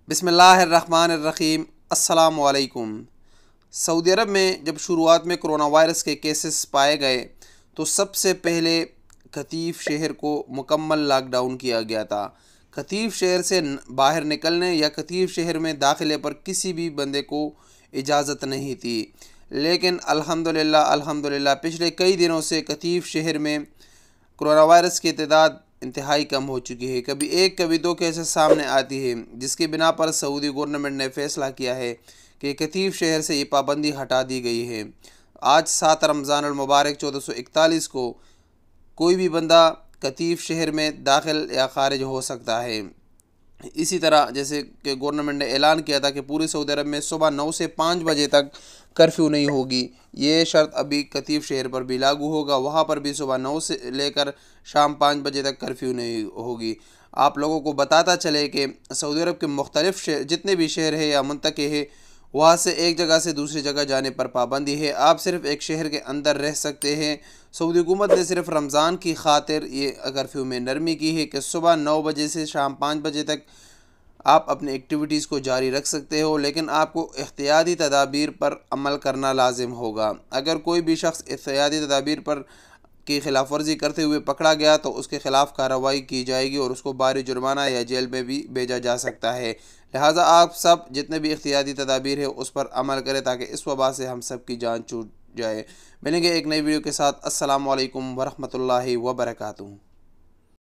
बिस्मिल्लाहिर्रहमानिर्रहीम। अस्सलाम वालेकुम। सऊदी अरब में जब शुरुआत में कोरोना वायरस के केसेस पाए गए तो सबसे पहले कतीफ शहर को मुकम्मल लॉकडाउन किया गया था। कतीफ शहर से बाहर निकलने या कतीफ शहर में दाखिले पर किसी भी बंदे को इजाज़त नहीं थी। लेकिन अल्हम्दुलिल्लाह पिछले कई दिनों से कतीफ शहर में कोरोना वायरस की तादाद इंतहाई कम हो चुकी है। कभी एक कभी दो केसेस सामने आती है, जिसकी बिना पर सऊदी गवर्नमेंट ने फ़ैसला किया है कि कतीफ शहर से ये पाबंदी हटा दी गई है। आज 7 रमज़ान मुबारक 1441 को कोई भी बंदा कतीफ शहर में दाखिल या खारिज हो सकता है। इसी तरह जैसे कि गवर्नमेंट ने ऐलान किया था कि पूरी सऊदी अरब में सुबह 9 से 5 बजे तक कर्फ्यू नहीं होगी। ये शर्त अभी कतीफ शहर पर भी लागू होगा। वहाँ पर भी सुबह 9 से लेकर शाम 5 बजे तक कर्फ्यू नहीं होगी। आप लोगों को बताता चले कि सऊदी अरब के मुख्तलिफ शहर जितने भी शहर है या मंतके है, वहाँ से एक जगह से दूसरी जगह जाने पर पाबंदी है। आप सिर्फ़ एक शहर के अंदर रह सकते हैं। सऊदी हुकूमत ने सिर्फ रमज़ान की खातिर ये कर्फ्यू में नरमी की है कि सुबह 9 बजे से शाम 5 बजे तक आप अपनी एक्टिविटीज़ को जारी रख सकते हो, लेकिन आपको एहतियाती तदाबीर पर अमल करना लाजिम होगा। अगर कोई भी शख्स एहतियाती तदाबीर पर की खिलाफ वर्जी करते हुए पकड़ा गया तो उसके खिलाफ कार्रवाई की जाएगी और उसको भारी जुर्माना या जेल में भी भेजा जा सकता है। लिहाजा आप सब जितने भी एहतियाती तदाबीर है उस पर अमल करें ताकि इस वबा से हम सब की जान छूट जाए। मिलेंगे एक नई वीडियो के साथ। अस्सलाम वालेकुम वरहमतुल्लाहि वबरकातुहू।